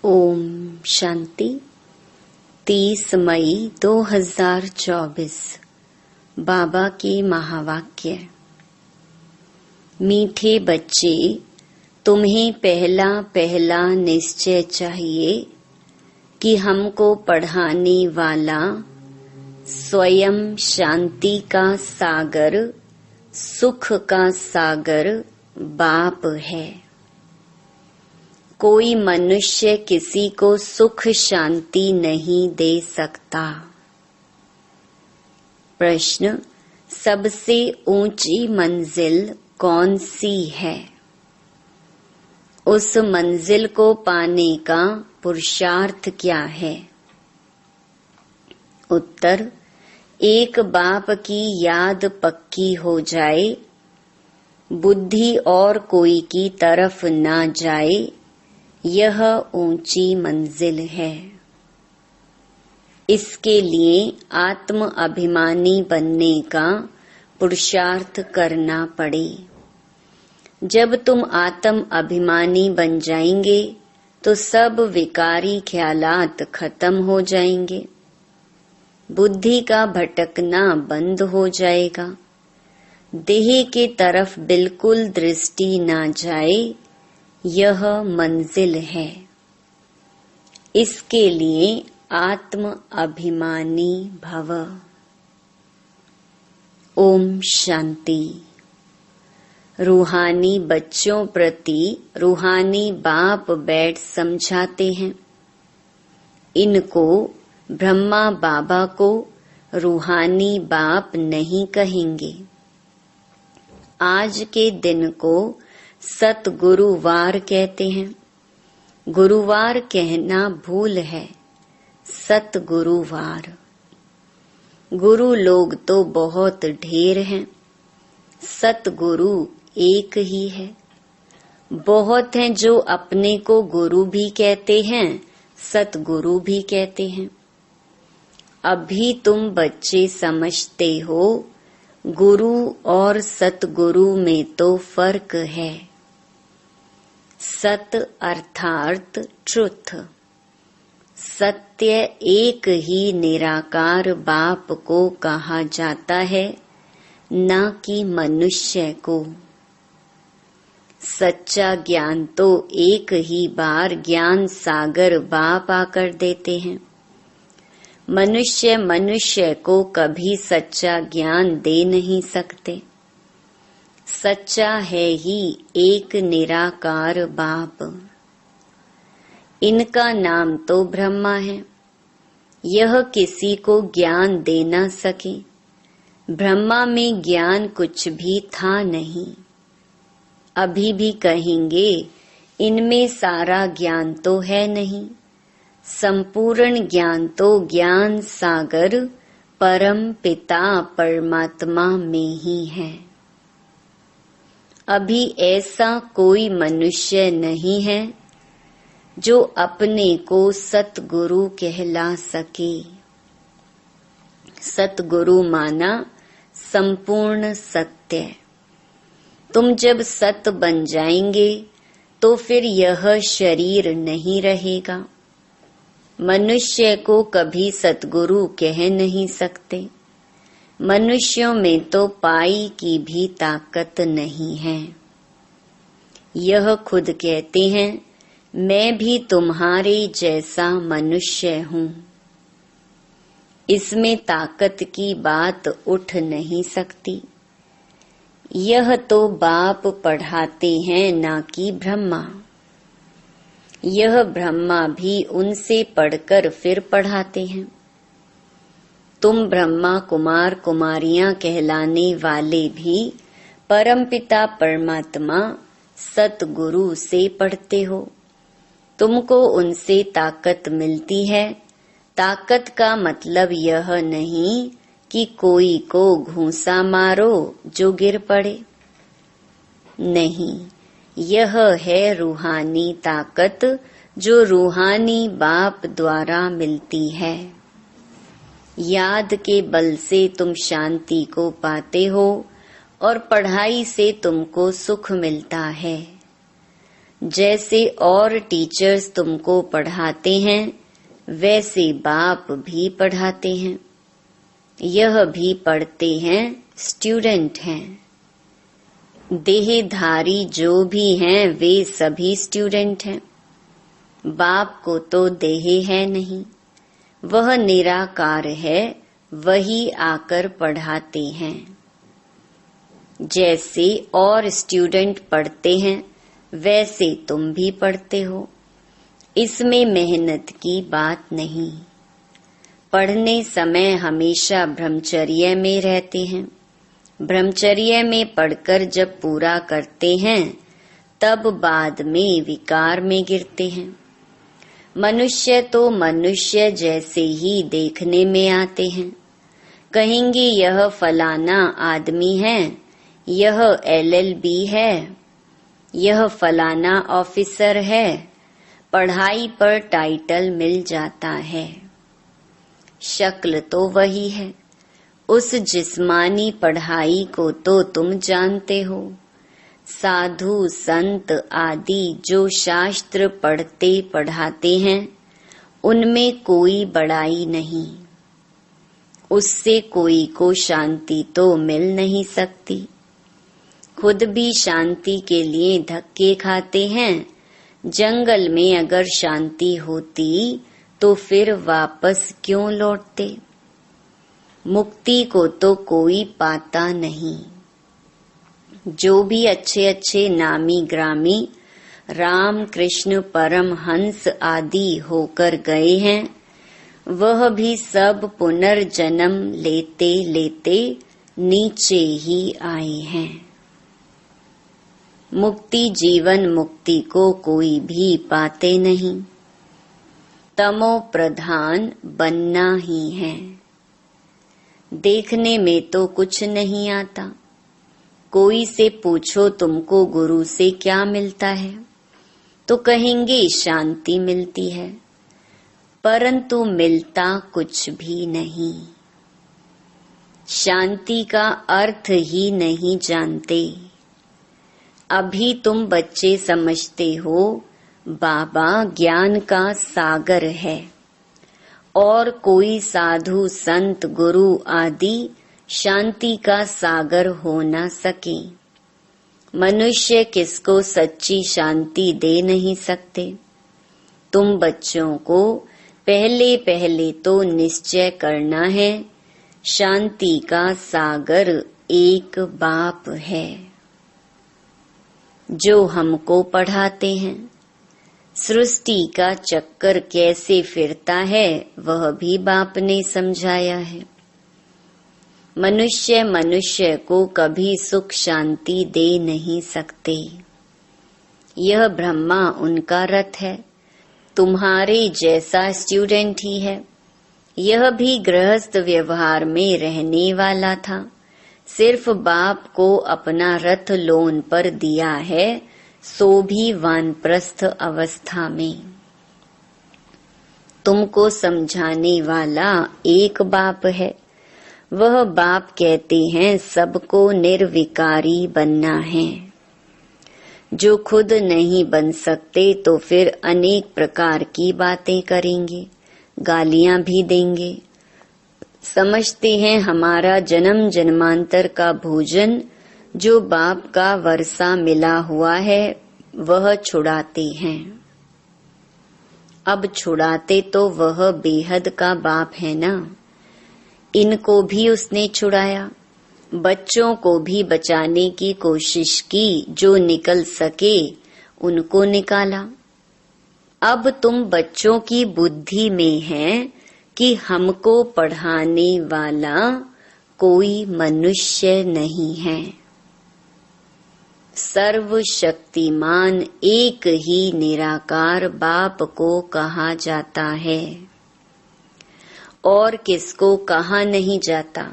ओम शांति। 30 मई 2024 बाबा के महावाक्य। मीठे बच्चे, तुम्हें पहला पहला निश्चय चाहिए कि हमको पढ़ाने वाला स्वयं शांति का सागर, सुख का सागर बाप है। कोई मनुष्य किसी को सुख शांति नहीं दे सकता। प्रश्न, सबसे ऊंची मंजिल कौन सी है? उस मंजिल को पाने का पुरुषार्थ क्या है? उत्तर, एक बाप की याद पक्की हो जाए, बुद्धि और कोई की तरफ ना जाए, यह ऊंची मंजिल है। इसके लिए आत्म अभिमानी बनने का पुरुषार्थ करना पड़े। जब तुम आत्म अभिमानी बन जाएंगे तो सब विकारी ख्यालात खत्म हो जाएंगे, बुद्धि का भटकना बंद हो जाएगा, देह के तरफ बिल्कुल दृष्टि ना जाए, यह मंजिल है। इसके लिए आत्म अभिमानी भव। ओम शांति। रूहानी बच्चों प्रति रूहानी बाप बैठ समझाते हैं। इनको ब्रह्मा बाबा को रूहानी बाप नहीं कहेंगे। आज के दिन को सतगुरुवार कहते हैं। गुरुवार कहना भूल है, सतगुरुवार। गुरु लोग तो बहुत ढेर हैं, सतगुरु एक ही है। बहुत हैं जो अपने को गुरु भी कहते हैं, सतगुरु भी कहते हैं। अभी तुम बच्चे समझते हो गुरु और सतगुरु में तो फर्क है। सत अर्थात ट्रुथ, सत्य एक ही निराकार बाप को कहा जाता है, न कि मनुष्य को। सच्चा ज्ञान तो एक ही बार ज्ञान सागर बाप आकर देते हैं। मनुष्य को कभी सच्चा ज्ञान दे नहीं सकते। सच्चा है ही एक निराकार बाप। इनका नाम तो ब्रह्मा है। यह किसी को ज्ञान दे न सके। ब्रह्मा में ज्ञान कुछ भी था नहीं। अभी भी कहेंगे इनमें सारा ज्ञान तो है नहीं। संपूर्ण ज्ञान तो ज्ञान सागर परम पिता परमात्मा में ही है। अभी ऐसा कोई मनुष्य नहीं है जो अपने को सतगुरु कहला सके। सतगुरु माना संपूर्ण सत्य। तुम जब सत बन जाएंगे तो फिर यह शरीर नहीं रहेगा। मनुष्य को कभी सतगुरु कह नहीं सकते। मनुष्यों में तो पाई की भी ताकत नहीं है। यह खुद कहते हैं, मैं भी तुम्हारे जैसा मनुष्य हूँ। इसमें ताकत की बात उठ नहीं सकती। यह तो बाप पढ़ाते हैं, ना कि ब्रह्मा। यह ब्रह्मा भी उनसे पढ़कर फिर पढ़ाते हैं। तुम ब्रह्मा कुमार कुमारियां कहलाने वाले भी परमपिता परमात्मा सतगुरु से पढ़ते हो। तुमको उनसे ताकत मिलती है। ताकत का मतलब यह नहीं कि कोई को घूंसा मारो जो गिर पड़े। नहीं, यह है रूहानी ताकत जो रूहानी बाप द्वारा मिलती है। याद के बल से तुम शांति को पाते हो और पढ़ाई से तुमको सुख मिलता है। जैसे और टीचर्स तुमको पढ़ाते हैं वैसे बाप भी पढ़ाते हैं। यह भी पढ़ते हैं, स्टूडेंट हैं। देहधारी जो भी हैं वे सभी स्टूडेंट हैं। बाप को तो देह है नहीं, वह निराकार है, वही आकर पढ़ाते हैं। जैसे और स्टूडेंट पढ़ते हैं वैसे तुम भी पढ़ते हो, इसमें मेहनत की बात नहीं। पढ़ने समय हमेशा ब्रह्मचर्य में रहते हैं। ब्रह्मचर्य में पढ़कर जब पूरा करते हैं तब बाद में विकार में गिरते हैं। मनुष्य तो मनुष्य जैसे ही देखने में आते हैं। कहेंगे यह फलाना आदमी है, यह LLB है, यह फलाना ऑफिसर है, पढ़ाई पर टाइटल मिल जाता है। शक्ल तो वही है। उस जिस्मानी पढ़ाई को तो तुम जानते हो। साधु संत आदि जो शास्त्र पढ़ते पढ़ाते हैं उनमें कोई बड़ाई नहीं। उससे कोई को शांति तो मिल नहीं सकती। खुद भी शांति के लिए धक्के खाते हैं। जंगल में अगर शांति होती तो फिर वापस क्यों लौटते। मुक्ति को तो कोई पाता नहीं। जो भी अच्छे अच्छे नामी ग्रामी राम कृष्ण परमहंस आदि होकर गए हैं वह भी सब पुनर्जन्म लेते लेते नीचे ही आए हैं। मुक्ति जीवन मुक्ति को कोई भी पाते नहीं। तमो प्रधान बनना ही है। देखने में तो कुछ नहीं आता। कोई से पूछो तुमको गुरु से क्या मिलता है तो कहेंगे शांति मिलती है, परंतु मिलता कुछ भी नहीं। शांति का अर्थ ही नहीं जानते। अभी तुम बच्चे समझते हो बाबा ज्ञान का सागर है और कोई साधु संत गुरु आदि शांति का सागर हो न सके। मनुष्य किसको सच्ची शांति दे नहीं सकते। तुम बच्चों को पहले पहले तो निश्चय करना है शांति का सागर एक बाप है जो हमको पढ़ाते हैं। सृष्टि का चक्कर कैसे फिरता है वह भी बाप ने समझाया है। मनुष्य मनुष्य को कभी सुख शांति दे नहीं सकते। यह ब्रह्मा उनका रथ है, तुम्हारे जैसा स्टूडेंट ही है। यह भी गृहस्थ व्यवहार में रहने वाला था, सिर्फ बाप को अपना रथ लोन पर दिया है, सो भी वानप्रस्थ अवस्था में। तुमको समझाने वाला एक बाप है। वह बाप कहते हैं सबको निर्विकारी बनना है। जो खुद नहीं बन सकते तो फिर अनेक प्रकार की बातें करेंगे, गालियां भी देंगे। समझते हैं हमारा जन्म जन्मांतर का भोजन जो बाप का वर्षा मिला हुआ है वह छुड़ाते हैं। अब छुड़ाते तो वह बेहद का बाप है ना। इनको भी उसने छुड़ाया, बच्चों को भी बचाने की कोशिश की, जो निकल सके उनको निकाला। अब तुम बच्चों की बुद्धि में है कि हमको पढ़ाने वाला कोई मनुष्य नहीं है। सर्वशक्तिमान एक ही निराकार बाप को कहा जाता है और किसको कहा नहीं जाता।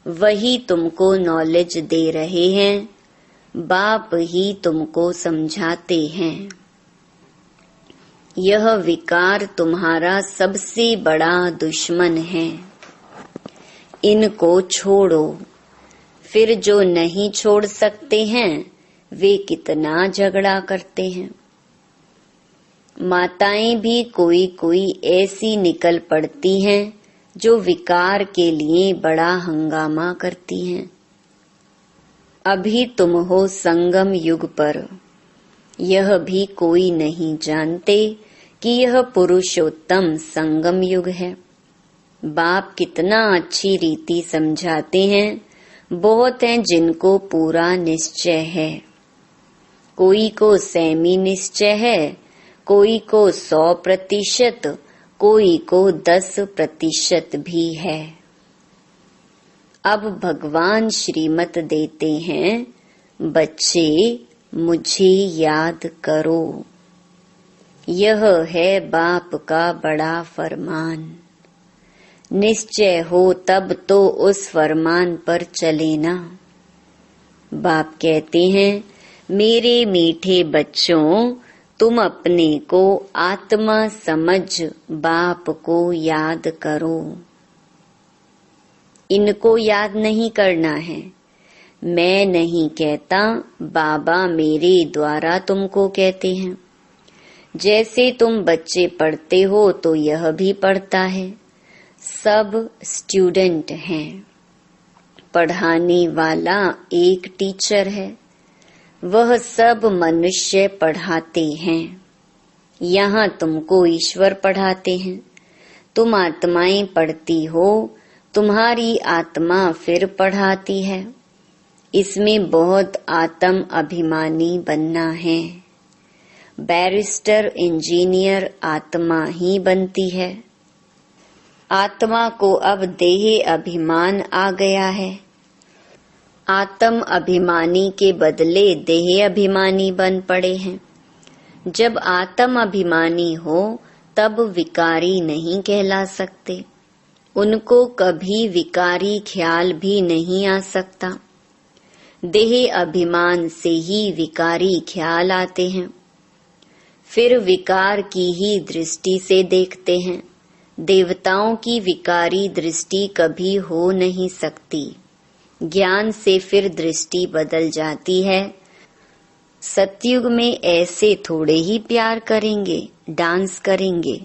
वही तुमको नॉलेज दे रहे हैं, बाप ही तुमको समझाते हैं। यह विकार तुम्हारा सबसे बड़ा दुश्मन है। इनको छोड़ो। फिर जो नहीं छोड़ सकते हैं वे कितना झगड़ा करते हैं। माताएं भी कोई कोई ऐसी निकल पड़ती हैं जो विकार के लिए बड़ा हंगामा करती हैं। अभी तुम हो संगम युग पर, यह भी कोई नहीं जानते कि यह पुरुषोत्तम संगम युग है। बाप कितना अच्छी रीति समझाते हैं। बहुत हैं जिनको पूरा निश्चय है, कोई को सेमी निश्चय है, कोई को 100%, कोई को 10% भी है। अब भगवान श्रीमत देते हैं, बच्चे मुझे याद करो। यह है बाप का बड़ा फरमान। निश्चय हो तब तो उस फरमान पर चले ना। बाप कहते हैं, मेरे मीठे बच्चों, तुम अपने को आत्मा समझ बाप को याद करो। इनको याद नहीं करना है। मैं नहीं कहता, बाबा मेरे द्वारा तुमको कहते हैं। जैसे तुम बच्चे पढ़ते हो तो यह भी पढ़ता है। सब स्टूडेंट हैं। पढ़ाने वाला एक टीचर है। वह सब मनुष्य पढ़ाते हैं। यहाँ तुमको ईश्वर पढ़ाते हैं। तुम आत्माएं पढ़ती हो, तुम्हारी आत्मा फिर पढ़ाती है। इसमें बहुत आत्म अभिमानी बनना है। बैरिस्टर, इंजीनियर आत्मा ही बनती है। आत्मा को अब देह अभिमान आ गया है। आत्म अभिमानी के बदले देह अभिमानी बन पड़े हैं। जब आत्म अभिमानी हो तब विकारी नहीं कहला सकते। उनको कभी विकारी ख्याल भी नहीं आ सकता। देह अभिमान से ही विकारी ख्याल आते हैं। फिर विकार की ही दृष्टि से देखते हैं। देवताओं की विकारी दृष्टि कभी हो नहीं सकती। ज्ञान से फिर दृष्टि बदल जाती है। सतयुग में ऐसे थोड़े ही प्यार करेंगे, डांस करेंगे।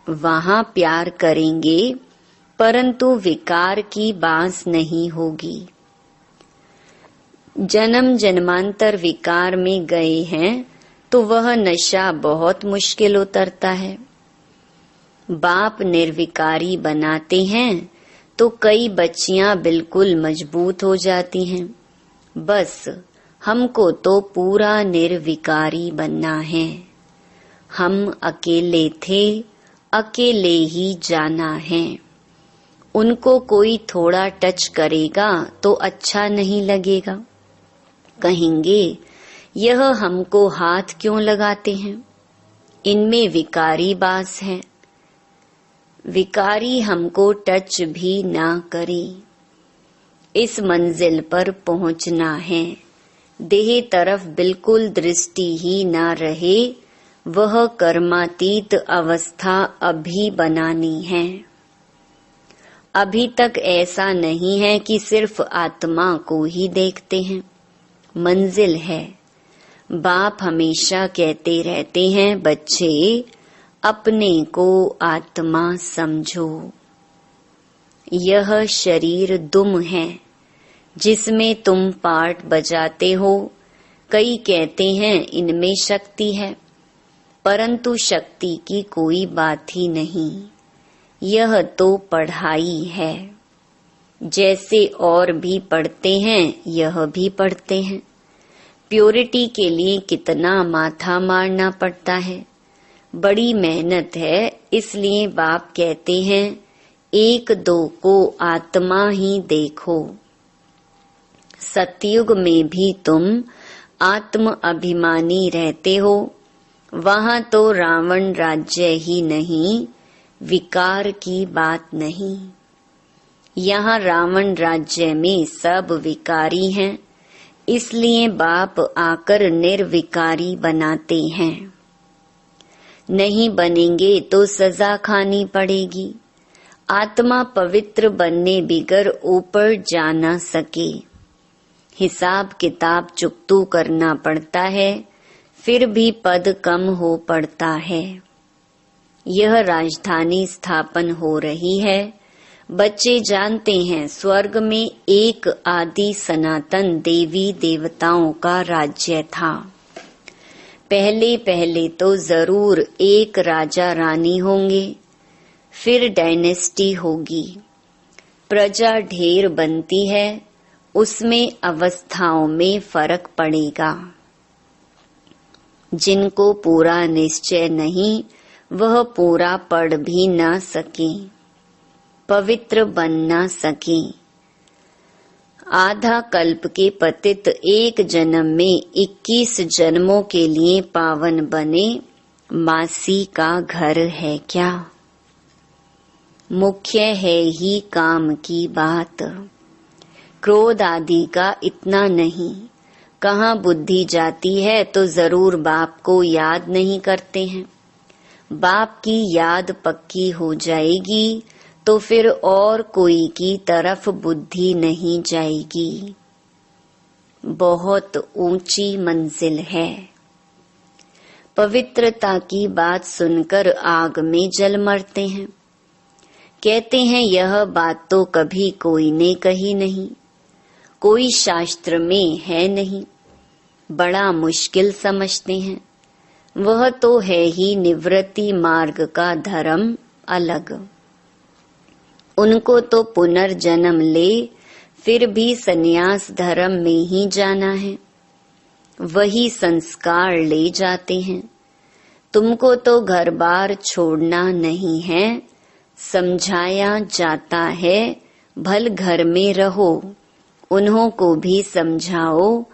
वहाँ प्यार करेंगे, परंतु विकार की बांस नहीं होगी। जन्म जन्मांतर विकार में गए हैं तो वह नशा बहुत मुश्किल उतरता है। बाप निर्विकारी बनाते हैं तो कई बच्चियां बिल्कुल मजबूत हो जाती हैं। बस हमको तो पूरा निर्विकारी बनना है। हम अकेले थे, अकेले ही जाना है। उनको कोई थोड़ा टच करेगा तो अच्छा नहीं लगेगा। कहेंगे, यह हमको हाथ क्यों लगाते हैं? इनमें विकारी बास है। विकारी हमको टच भी ना करे। इस मंजिल पर पहुंचना है। देह तरफ बिल्कुल दृष्टि ही ना रहे। वह कर्मातीत अवस्था अभी बनानी है। अभी तक ऐसा नहीं है कि सिर्फ आत्मा को ही देखते हैं। मंजिल है। बाप हमेशा कहते रहते हैं, बच्चे अपने को आत्मा समझो। यह शरीर दुम है जिसमें तुम पार्ट बजाते हो। कई कहते हैं इनमें शक्ति है, परंतु शक्ति की कोई बात ही नहीं। यह तो पढ़ाई है। जैसे और भी पढ़ते हैं यह भी पढ़ते हैं। प्योरिटी के लिए कितना माथा मारना पड़ता है। बड़ी मेहनत है। इसलिए बाप कहते हैं, एक दो को आत्मा ही देखो। सतयुग में भी तुम आत्म अभिमानी रहते हो। वहाँ तो रावण राज्य ही नहीं, विकार की बात नहीं। यहाँ रावण राज्य में सब विकारी हैं। इसलिए बाप आकर निर्विकारी बनाते हैं। नहीं बनेंगे तो सजा खानी पड़ेगी। आत्मा पवित्र बनने बिगर ऊपर जा न सके। हिसाब किताब चुकतू करना पड़ता है, फिर भी पद कम हो पड़ता है। यह राजधानी स्थापन हो रही है। बच्चे जानते हैं स्वर्ग में एक आदि सनातन देवी देवताओं का राज्य था। पहले पहले तो जरूर एक राजा रानी होंगे, फिर डायनेस्टी होगी। प्रजा ढेर बनती है, उसमें अवस्थाओं में फर्क पड़ेगा। जिनको पूरा निश्चय नहीं, वह पूरा पढ़ भी न सके, पवित्र बन न सके। आधा कल्प के पतित एक जन्म में 21 जन्मों के लिए पावन बने, मासी का घर है क्या? मुख्य है ही काम की बात। क्रोध आदि का इतना नहीं। कहाँ बुद्धि जाती है तो जरूर बाप को याद नहीं करते हैं। बाप की याद पक्की हो जाएगी तो फिर और कोई की तरफ बुद्धि नहीं जाएगी। बहुत ऊंची मंजिल है। पवित्रता की बात सुनकर आग में जल मरते हैं। कहते हैं यह बात तो कभी कोई ने कही नहीं, कोई शास्त्र में है नहीं। बड़ा मुश्किल समझते हैं। वह तो है ही निवृत्ति मार्ग का धर्म अलग। उनको तो पुनर्जन्म ले फिर भी सन्यास धर्म में ही जाना है। वही संस्कार ले जाते हैं। तुमको तो घर बार छोड़ना नहीं है, समझाया जाता है भल घर में रहो। उन्हों को भी समझाओ,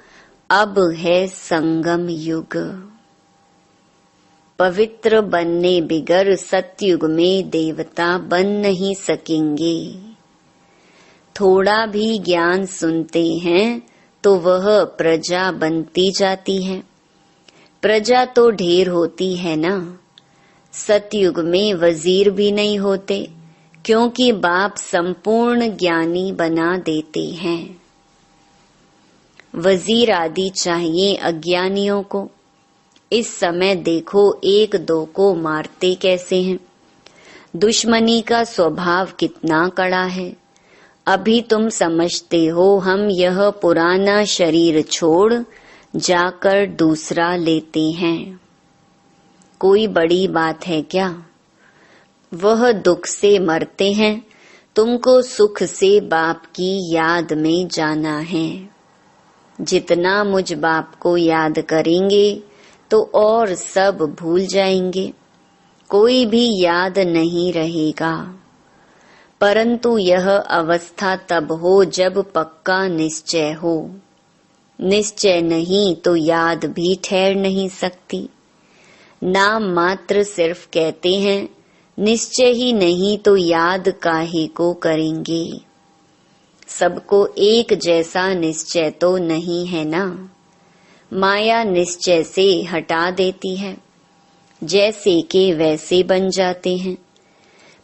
अब है संगम युग। पवित्र बनने बिगर सतयुग में देवता बन नहीं सकेंगे। थोड़ा भी ज्ञान सुनते हैं तो वह प्रजा बनती जाती है। प्रजा तो ढेर होती है ना। सतयुग में वजीर भी नहीं होते, क्योंकि बाप संपूर्ण ज्ञानी बना देते हैं। वजीर आदि चाहिए अज्ञानियों को। इस समय देखो एक दो को मारते कैसे हैं। दुश्मनी का स्वभाव कितना कड़ा है। अभी तुम समझते हो हम यह पुराना शरीर छोड़ जाकर दूसरा लेते हैं। कोई बड़ी बात है क्या? वह दुख से मरते हैं, तुमको सुख से बाप की याद में जाना है। जितना मुझ बाप को याद करेंगे तो और सब भूल जाएंगे, कोई भी याद नहीं रहेगा। परंतु यह अवस्था तब हो जब पक्का निश्चय हो। निश्चय नहीं तो याद भी ठहर नहीं सकती। नाम मात्र सिर्फ कहते हैं, निश्चय ही नहीं तो याद काहे को करेंगे। सबको एक जैसा निश्चय तो नहीं है ना। माया निश्चय से हटा देती है, जैसे के वैसे बन जाते हैं।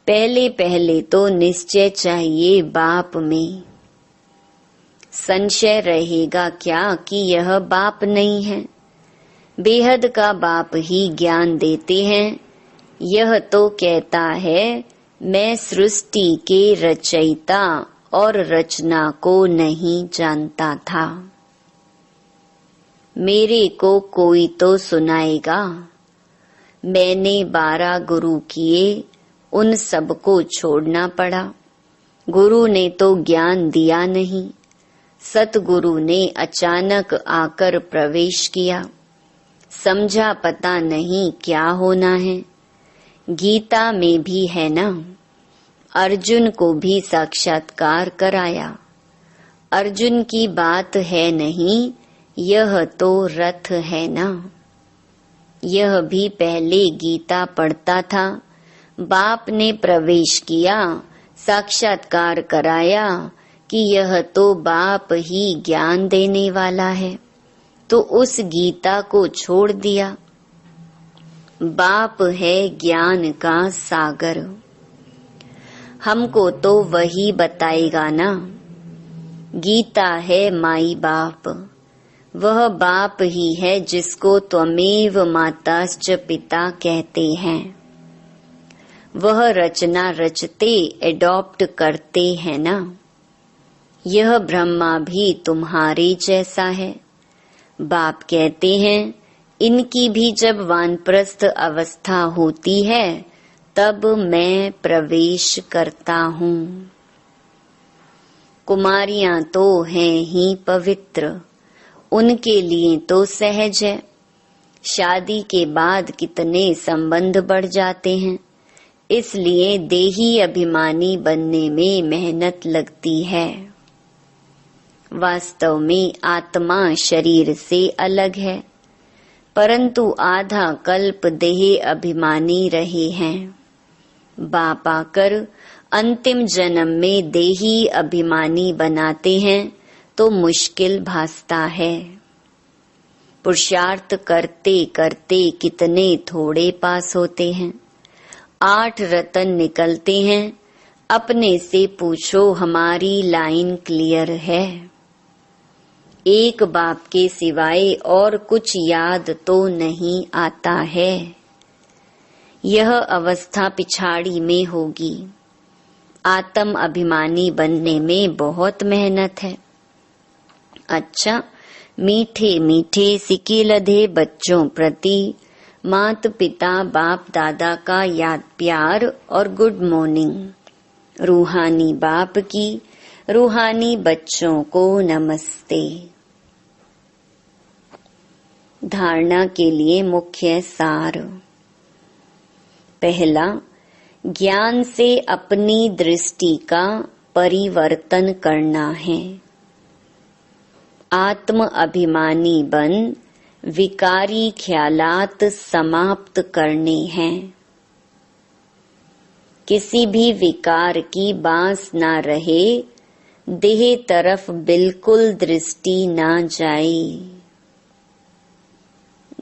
पहले पहले तो निश्चय चाहिए बाप में। संशय रहेगा क्या कि यह बाप नहीं है। बेहद का बाप ही ज्ञान देते हैं। यह तो कहता है मैं सृष्टि के रचयिता और रचना को नहीं जानता था। मेरे को कोई तो सुनाएगा। मैंने 12 गुरु किए, उन सबको छोड़ना पड़ा। गुरु ने तो ज्ञान दिया नहीं, सतगुरु ने अचानक आकर प्रवेश किया। समझा पता नहीं क्या होना है। गीता में भी है ना, अर्जुन को भी साक्षात्कार कराया। अर्जुन की बात है नहीं, यह तो रथ है ना। यह भी पहले गीता पढ़ता था। बाप ने प्रवेश किया, साक्षात्कार कराया कि यह तो बाप ही ज्ञान देने वाला है, तो उस गीता को छोड़ दिया। बाप है ज्ञान का सागर, हमको तो वही बताएगा ना। गीता है माई बाप, वह बाप ही है जिसको त्वमेव माताश्च पिता कहते हैं। वह रचना रचते एडॉप्ट करते हैं ना। यह ब्रह्मा भी तुम्हारे जैसा है। बाप कहते हैं इनकी भी जब वानप्रस्थ अवस्था होती है तब मैं प्रवेश करता हूँ। कुमारियां तो हैं ही पवित्र, उनके लिए तो सहज है। शादी के बाद कितने संबंध बढ़ जाते हैं, इसलिए देही अभिमानी बनने में मेहनत लगती है। वास्तव में आत्मा शरीर से अलग है, परंतु आधा कल्प देह अभिमानी रहे हैं। बाप आकर अंतिम जन्म में देही अभिमानी बनाते हैं तो मुश्किल भासता है। पुरुषार्थ करते करते कितने थोड़े पास होते हैं। 8 रतन निकलते हैं। अपने से पूछो हमारी लाइन क्लियर है। एक बाप के सिवाय और कुछ याद तो नहीं आता है। यह अवस्था पिछाड़ी में होगी। आत्म अभिमानी बनने में बहुत मेहनत है। अच्छा, मीठे मीठे सिके लधे बच्चों प्रति मात पिता बाप दादा का याद प्यार और गुड मॉर्निंग। रूहानी बाप की रूहानी बच्चों को नमस्ते। धारणा के लिए मुख्य सार। पहला, ज्ञान से अपनी दृष्टि का परिवर्तन करना है। आत्म अभिमानी बन विकारी ख्यालात समाप्त करने हैं। किसी भी विकार की बांस ना रहे, देह तरफ बिल्कुल दृष्टि ना जाए।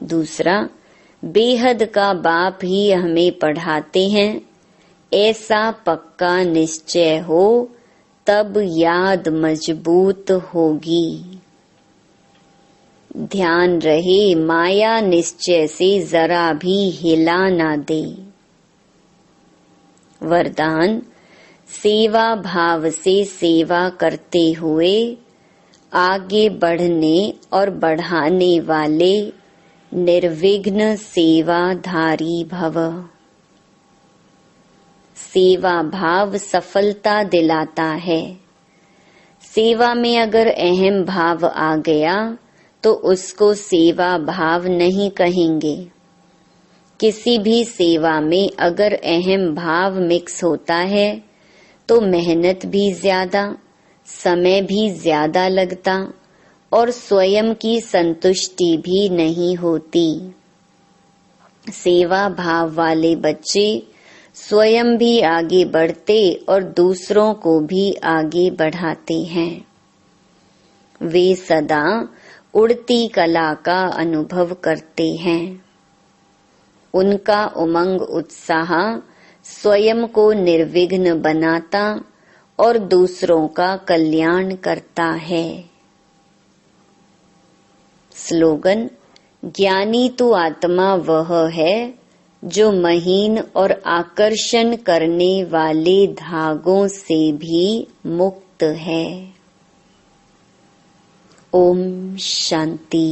दूसरा, बेहद का बाप ही हमें पढ़ाते हैं। ऐसा पक्का निश्चय हो तब याद मजबूत होगी। ध्यान रहे माया निश्चय से जरा भी हिला ना दे। वरदान, सेवा भाव से सेवा करते हुए आगे बढ़ने और बढ़ाने वाले निर्विघ्न सेवाधारी भव। सेवा भाव सफलता दिलाता है। सेवा में अगर अहम भाव आ गया तो उसको सेवा भाव नहीं कहेंगे। किसी भी सेवा में अगर अहम भाव मिक्स होता है तो मेहनत भी ज्यादा, समय भी ज्यादा लगता और स्वयं की संतुष्टि भी नहीं होती। सेवा भाव वाले बच्चे स्वयं भी आगे बढ़ते और दूसरों को भी आगे बढ़ाते हैं। वे सदा उड़ती कला का अनुभव करते हैं। उनका उमंग उत्साह स्वयं को निर्विघ्न बनाता और दूसरों का कल्याण करता है। स्लोगन, ज्ञानी तो आत्मा वह है जो महीन और आकर्षण करने वाले धागों से भी मुक्त है। ओम शांति।